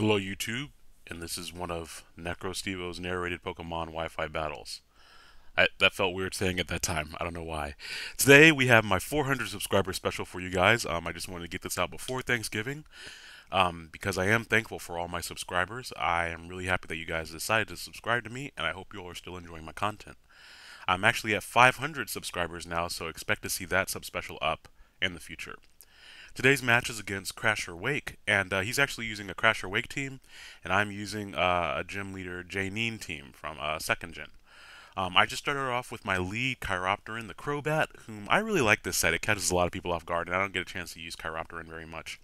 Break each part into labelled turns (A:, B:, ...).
A: Hello YouTube, and this is one of Necrostevo's narrated Pokemon Wi-Fi battles. That felt weird saying at that time. I don't know why. Today we have my 400 subscriber special for you guys. I just wanted to get this out before Thanksgiving because I am thankful for all my subscribers. I am really happy that you guys decided to subscribe to me, and I hope you all are still enjoying my content. I'm actually at 500 subscribers now, so expect to see that sub-special up in the future. Today's match is against Crasher Wake, and he's actually using a Crasher Wake team, and I'm using a gym leader Janine team from 2nd Gen. I just started off with my lead Chiropteran, the Crobat, whom I really like this set. It catches a lot of people off guard, and I don't get a chance to use Chiropteran very much.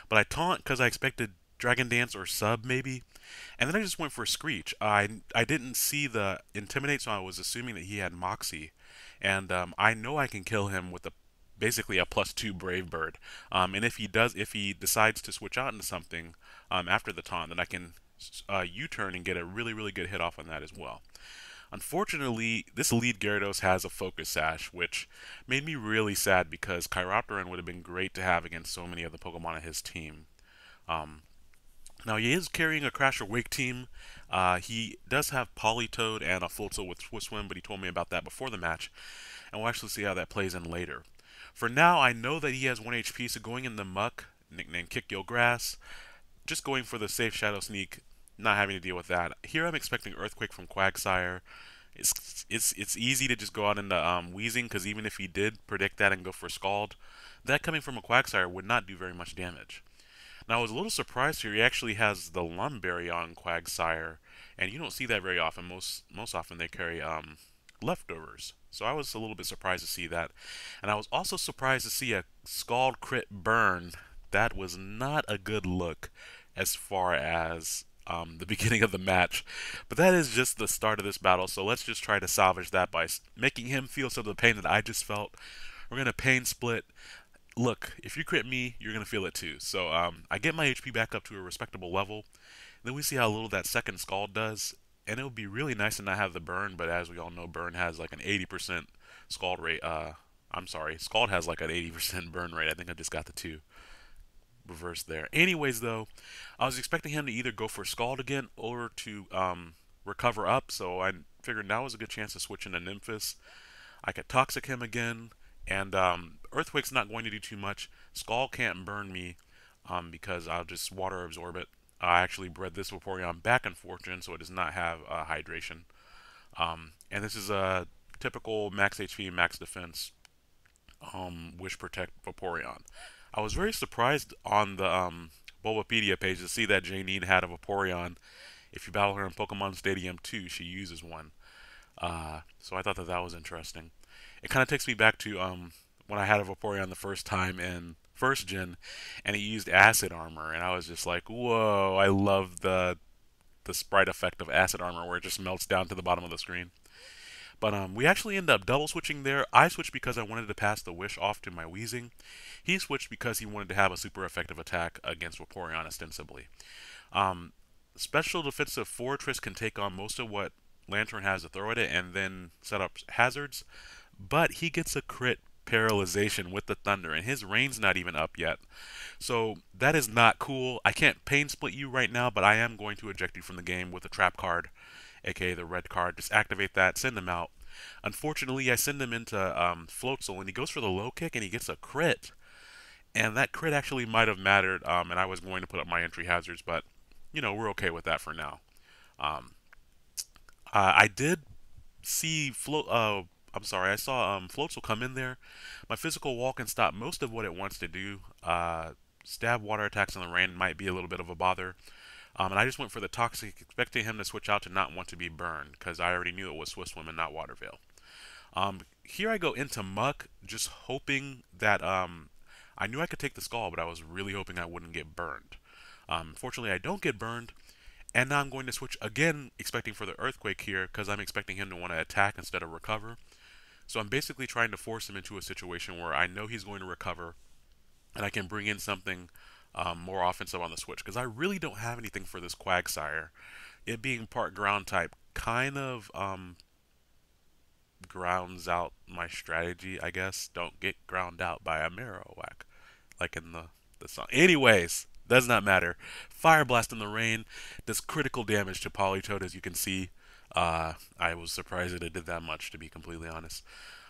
A: But I taunt because I expected Dragon Dance or Sub maybe, and then I just went for Screech. I didn't see the Intimidate, so I was assuming that he had Moxie, and I know I can kill him with basically a +2 Brave Bird. And if he decides to switch out into something after the taunt, then I can U-turn and get a really good hit off on that as well. Unfortunately, this lead Gyarados has a Focus Sash, which made me really sad because Chiropteran would have been great to have against so many of the Pokemon on his team. Um, Now he is carrying a Crasher Wake team. He does have Politoed and a Floatzel with Swift Swim, but he told me about that before the match, and we'll actually see how that plays in later. For now, I know that he has 1 HP, so going in the Muck, nicknamed Kick Your Grass, just going for the safe Shadow Sneak, not having to deal with that. Here I'm expecting Earthquake from Quagsire. It's easy to just go out into Wheezing, because even if he did predict that and go for Scald, that coming from a Quagsire would not do very much damage. Now I was a little surprised here. He actually has the Lumberry on Quagsire, and you don't see that very often. Most often they carry leftovers. So I was a little bit surprised to see that. And I was also surprised to see a Scald crit burn. That was not a good look as far as the beginning of the match. But that is just the start of this battle, so let's just try to salvage that by making him feel some of the pain that I just felt. We're going to pain split. Look, if you crit me, you're going to feel it too. So I get my HP back up to a respectable level. Then we see how little that second Scald does. And it would be really nice to not have the burn, but as we all know, burn has like an 80% Scald rate. I'm sorry, Scald has like an 80% burn rate. I think I just got the two reversed there. Anyways, though, I was expecting him to either go for Scald again or to recover up, so I figured now was a good chance to switch into Nymphis. I could Toxic him again, and Earthquake's not going to do too much. Scald can't burn me because I'll just Water Absorb it. I actually bred this Vaporeon back in Fortune, so it does not have hydration. And this is a typical max HP, max defense, Wish Protect Vaporeon. I was very surprised on the Bulbapedia page to see that Janine had a Vaporeon. If you battle her in Pokemon Stadium 2, she uses one. So I thought that that was interesting. It kind of takes me back to when I had a Vaporeon the first time in first gen, and it used acid armor, and I was just like, whoa! I love the sprite effect of acid armor where it just melts down to the bottom of the screen. But we actually end up double switching there. I switched because I wanted to pass the wish off to my Weezing. He switched because he wanted to have a super effective attack against Vaporeon ostensibly. Um, Special Defensive Fortress can take on most of what Lantern has to throw at it and then set up hazards, but he gets a crit paralyzation with the Thunder, and his rain's not even up yet. So that is not cool. I can't pain split you right now, but I am going to eject you from the game with a trap card, aka the red card. Just activate that, send him out. Unfortunately, I send him into Floatzel, and he goes for the low kick, and he gets a crit. And that crit actually might have mattered, and I was going to put up my entry hazards, but, you know, we're okay with that for now. Um, I did see I'm sorry, I saw Floatzel come in there. My physical wall can stop most of what it wants to do. Stab water attacks on the rain might be a little bit of a bother. And I just went for the Toxic, expecting him to switch out to not want to be burned, because I already knew it was Swift Swim and not Water Veil. Here I go into Muck, just hoping that I knew I could take the Skull, but I was really hoping I wouldn't get burned. Fortunately, I don't get burned, and now I'm going to switch again, expecting for the Earthquake here, because I'm expecting him to want to attack instead of recover. So I'm basically trying to force him into a situation where I know he's going to recover, and I can bring in something more offensive on the switch, because I really don't have anything for this Quagsire. It being part ground type kind of grounds out my strategy, I guess. Don't get ground out by a Marowak, like in the song. Anyways, Does not matter. Fire Blast in the Rain does critical damage to Politoed, as you can see. I was surprised that it did that much, to be completely honest.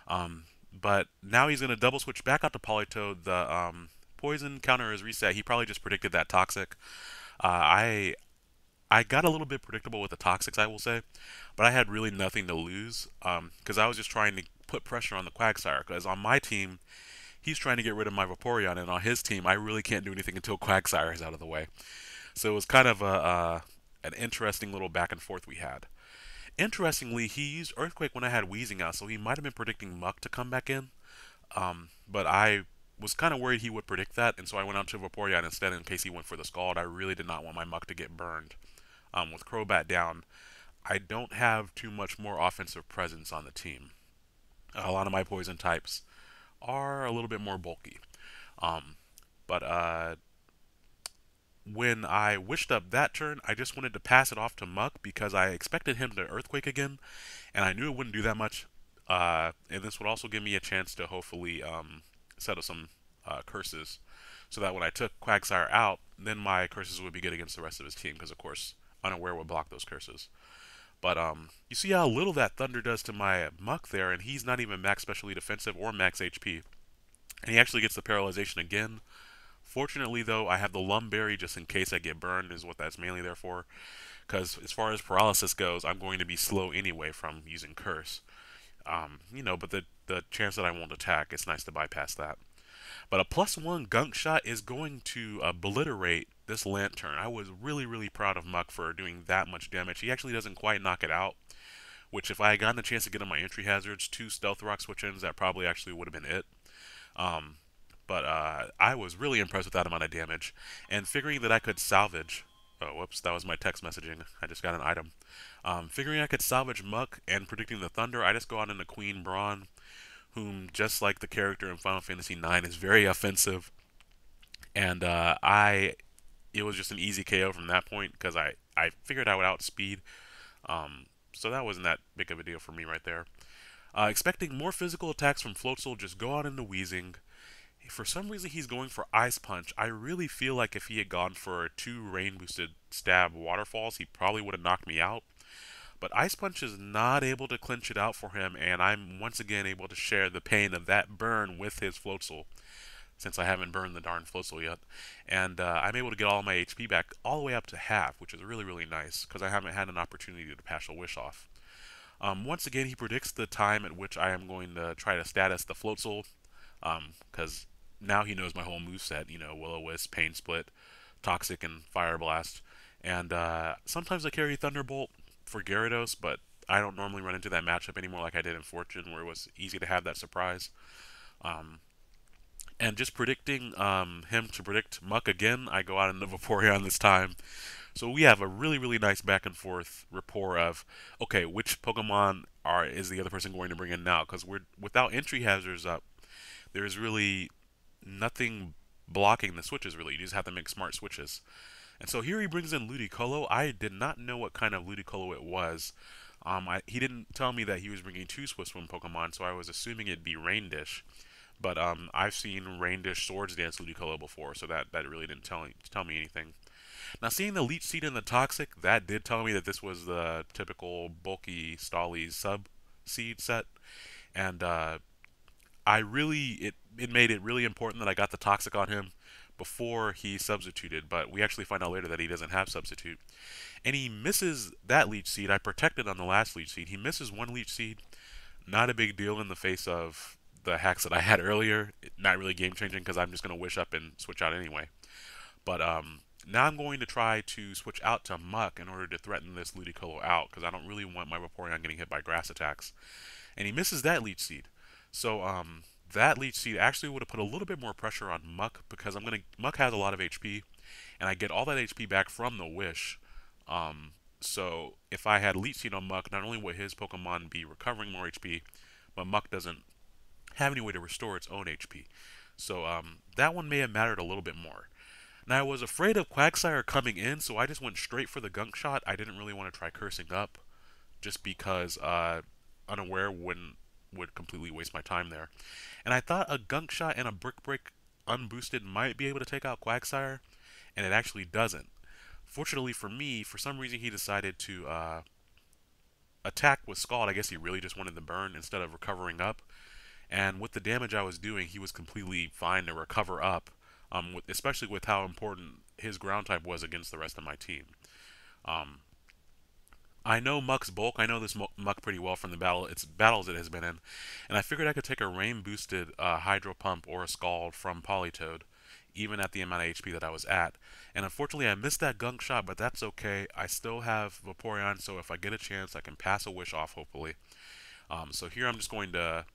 A: But now he's going to double switch back out to Politoed. The poison counter is reset. He probably just predicted that Toxic. I got a little bit predictable with the Toxics, I will say, but I had really nothing to lose because I was just trying to put pressure on the Quagsire. Because on my team, he's trying to get rid of my Vaporeon, and on his team, I really can't do anything until Quagsire is out of the way. So it was kind of an interesting little back and forth we had. Interestingly, he used Earthquake when I had Wheezing out, so he might have been predicting Muck to come back in. But I was kind of worried he would predict that, and so I went out to Vaporeon instead in case he went for the Scald. I really did not want my Muck to get burned. With Crobat down, I don't have too much more offensive presence on the team. A lot of my poison types are a little bit more bulky. But when I wished up that turn, I just wanted to pass it off to Muck because I expected him to Earthquake again, and I knew it wouldn't do that much. And this would also give me a chance to hopefully set up some curses, so that when I took Quagsire out, then my curses would be good against the rest of his team, because of course Unaware would block those curses. But you see how little that Thunder does to my Muck there, and he's not even max specially defensive or max HP. And he actually gets the paralyzation again. Fortunately, though, I have the Lumberry just in case I get burned, is what that's mainly there for. Because as far as paralysis goes, I'm going to be slow anyway from using Curse. But the chance that I won't attack, it's nice to bypass that. But a +1 Gunk Shot is going to obliterate this Lantern. I was really, really proud of Muck for doing that much damage. He actually doesn't quite knock it out, which if I had gotten a chance to get on my entry hazards, 2 Stealth Rock switch-ins, that probably actually would have been it. But I was really impressed with that amount of damage, and figuring that I could salvage. Oh, whoops, that was my text messaging. I just got an item. Figuring I could salvage Muck and predicting the Thunder, I just go out into Queen Brawn, whom, just like the character in Final Fantasy IX, is very offensive. And it was just an easy KO from that point because I figured I would outspeed. So that wasn't that big of a deal for me right there. Expecting more physical attacks from Floatzel, just go out into Wheezing. For some reason, he's going for Ice Punch. I really feel like if he had gone for 2 rain-boosted stab waterfalls, he probably would have knocked me out. But Ice Punch is not able to clinch it out for him, and I'm once again able to share the pain of that burn with his Floatzel, since I haven't burned the darn Floatzel yet. And I'm able to get all my HP back all the way up to half, which is really, really nice, because I haven't had an opportunity to pass a wish off. Once again, he predicts the time at which I am going to try to status the Floatzel, because now he knows my whole moveset, Will-O-Wisp, Pain Split, Toxic, and Fire Blast. And sometimes I carry Thunderbolt for Gyarados, but I don't normally run into that matchup anymore like I did in Fortune, where it was easy to have that surprise. And just predicting him to predict Muck again, I go out into Vaporeon this time. So we have a really, really nice back and forth rapport of, okay, which Pokemon is the other person going to bring in now? Because we're without entry hazards up, there's really nothing blocking the switches, really. You just have to make smart switches. And so here he brings in Ludicolo. I did not know what kind of Ludicolo it was. He didn't tell me that he was bringing 2 Swift Swim Pokemon, so I was assuming it'd be Rain Dish. But I've seen Rain Dish Swords Dance Ludicolo before, so that really didn't tell me anything. Now, seeing the Leech Seed and the Toxic, that did tell me that this was the typical bulky Stolly sub-seed set. And it made it really important that I got the Toxic on him before he substituted, but we actually find out later that he doesn't have substitute. And he misses that Leech Seed. I protected on the last Leech Seed. He misses 1 Leech Seed. Not a big deal in the face of the hacks that I had earlier. Not really game changing because I'm just going to wish up and switch out anyway. But now I'm going to try to switch out to Muck in order to threaten this Ludicolo out, because I don't really want my Vaporeon getting hit by grass attacks. And he misses that Leech Seed. So that Leech Seed actually would have put a little bit more pressure on Muck, because Muck has a lot of HP, and I get all that HP back from the Wish. So if I had Leech Seed on Muck, not only would his Pokemon be recovering more HP, but Muck doesn't have any way to restore its own HP. So that one may have mattered a little bit more. Now, I was afraid of Quagsire coming in, so I just went straight for the Gunk Shot. I didn't really want to try cursing up, just because Unaware would completely waste my time there. And I thought a Gunk Shot and a Brick Break unboosted might be able to take out Quagsire. and it actually doesn't. Fortunately for me, for some reason he decided to attack with Scald. I guess he really just wanted the burn instead of recovering up. And with the damage I was doing, he was completely fine to recover up, especially with how important his ground type was against the rest of my team. Um, I know Muck's bulk. I know this Muck pretty well from the battles it has been in, and I figured I could take a rain boosted Hydro Pump or a Scald from Politoed, even at the amount of HP that I was at. And unfortunately, I missed that gunk shot, but that's okay. I still have Vaporeon, so if I get a chance, I can pass a wish off. Hopefully. So here I'm just going to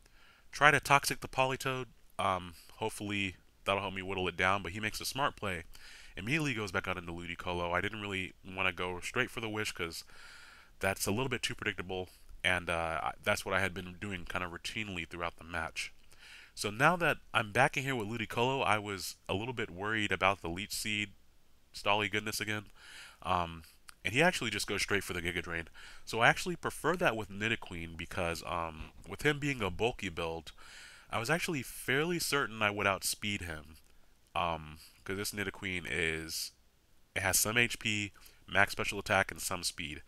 A: try to Toxic the Politoed. Hopefully that'll help me whittle it down. But he makes a smart play. Immediately goes back out into Ludicolo. I didn't really want to go straight for the wish because that's a little bit too predictable, and that's what I had been doing kind of routinely throughout the match. So now that I'm back in here with Ludicolo, I was a little bit worried about the Leech Seed Stolly goodness again. And he actually just goes straight for the Giga Drain. So I actually prefer that with Nidoqueen because with him being a bulky build, I was actually fairly certain I would outspeed him. Because this Nidoqueen it has some HP, max special attack, and some speed.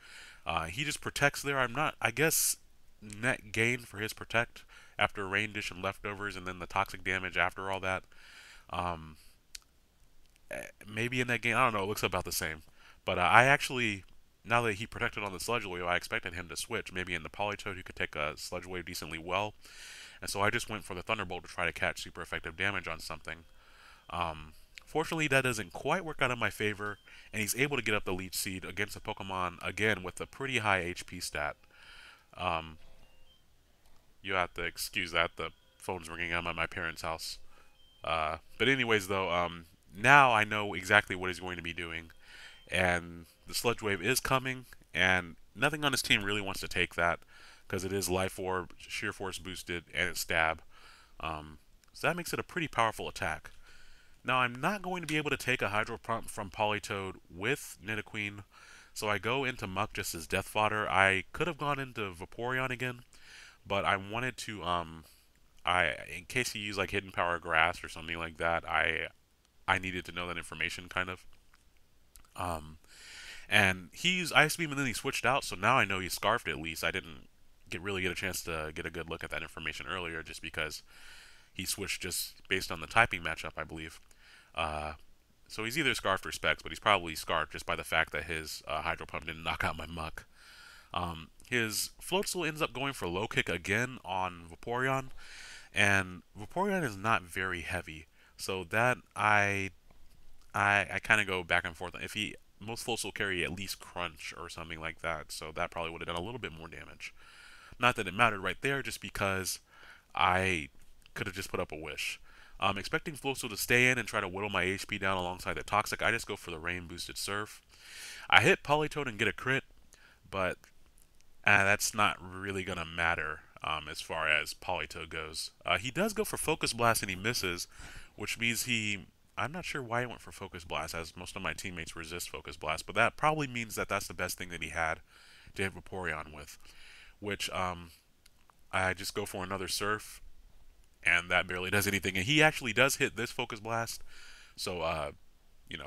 A: He just protects there. I'm not, I guess, net gain for his protect after Rain Dish and leftovers, and then the toxic damage after all that. Um, Maybe in that game, I don't know. It looks about the same. But I actually, now that he protected on the Sludge Wave, I expected him to switch. Maybe in the Politoed, he could take a Sludge Wave decently well. And so I just went for the Thunderbolt to try to catch super effective damage on something. Fortunately, that doesn't quite work out in my favor, and he's able to get up the Leech Seed against a Pokemon, again, with a pretty high HP stat. Um, you have to excuse that. The phone's ringing. I'm at my parents' house. But anyways, though, now I know exactly what he's going to be doing, and the Sludge Wave is coming, and nothing on his team really wants to take that, because it is Life Orb, Sheer Force boosted, and it's Stab. So that makes it a pretty powerful attack. Now, I'm not going to be able to take a Hydro Pump from Politoed with Nidoqueen, so I go into Muck just as Death Fodder. I could have gone into Vaporeon again, but I wanted to, in case he used like Hidden Power Grass or something like that, I needed to know that information, kind of. Um, and he used Ice Beam and then he switched out, so now I know he's Scarfed at least. I didn't really get a chance to get a good look at that information earlier just because he switched just based on the typing matchup, I believe. Uh, so he's either Scarfed or Specs, but he's probably Scarfed just by the fact that his Hydro Pump didn't knock out my Muck. His Floatzel ends up going for Low Kick again on Vaporeon, and Vaporeon is not very heavy, so that I kind of go back and forth. If he most Floatzel carry at least Crunch or something like that, so that probably would have done a little bit more damage. Not that it mattered right there, just because I could have just put up a wish. Expecting Floatzel to stay in and try to whittle my HP down alongside the Toxic, I just go for the Rain Boosted Surf. I hit Politoed and get a crit, but that's not really going to matter as far as Politoed goes. He does go for Focus Blast and he misses, which means I'm not sure why he went for Focus Blast, as most of my teammates resist Focus Blast, but that probably means that that's the best thing that he had to hit Vaporeon with, which I just go for another Surf, and that barely does anything. And he actually does hit this Focus Blast, so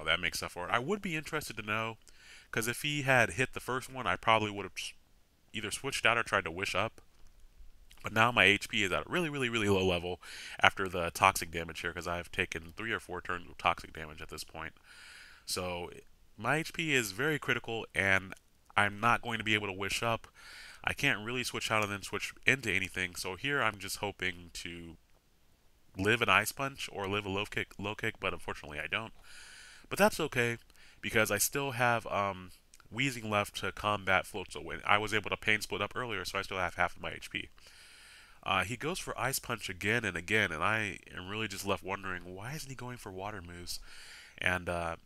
A: that makes up for it. I would be interested to know, because if he had hit the first one, I probably would have either switched out or tried to wish up. But now my HP is at a really, really, really low level after the toxic damage here, because I've taken 3 or 4 turns of toxic damage at this point. So my HP is very critical, and I'm not going to be able to wish up. I can't really switch out and then switch into anything, so here I'm just hoping to live an Ice Punch or live a low kick, but unfortunately I don't. But that's okay, because I still have Wheezing left to combat Floatzel. When I was able to Pain Split up earlier, so I still have half of my HP. He goes for Ice Punch again and again, and I am really just left wondering, why isn't he going for Water moves? And the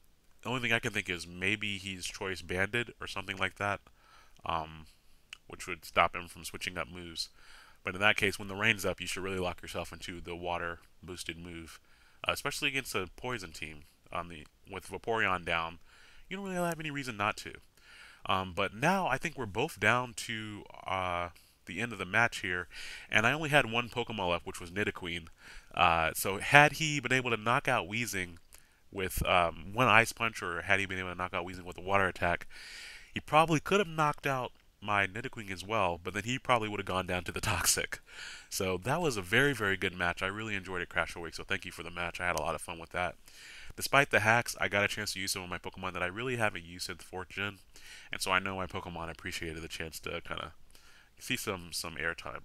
A: only thing I can think is maybe he's Choice Banded or something like that, which would stop him from switching up moves. But in that case, when the rain's up, you should really lock yourself into the Water boosted move, especially against a Poison team. With Vaporeon down, you don't really have any reason not to. But now I think we're both down to the end of the match here, and I only had one Pokemon left, which was Nidoqueen. So had he been able to knock out Weezing, with one Ice Punch, or had he been able to knock out Weezing with a Water attack, he probably could have knocked out my Nidoqueen as well, but then he probably would have gone down to the Toxic. So that was a very, very good match. I really enjoyed it, Crash Awake, so thank you for the match. I had a lot of fun with that. Despite the hacks, I got a chance to use some of my Pokemon that I really haven't used since 4th Gen, and so I know my Pokemon appreciated the chance to kind of see some airtime.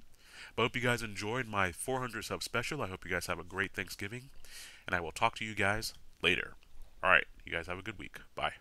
A: But I hope you guys enjoyed my 400 sub special. I hope you guys have a great Thanksgiving, and I will talk to you guys later. Alright, you guys have a good week. Bye.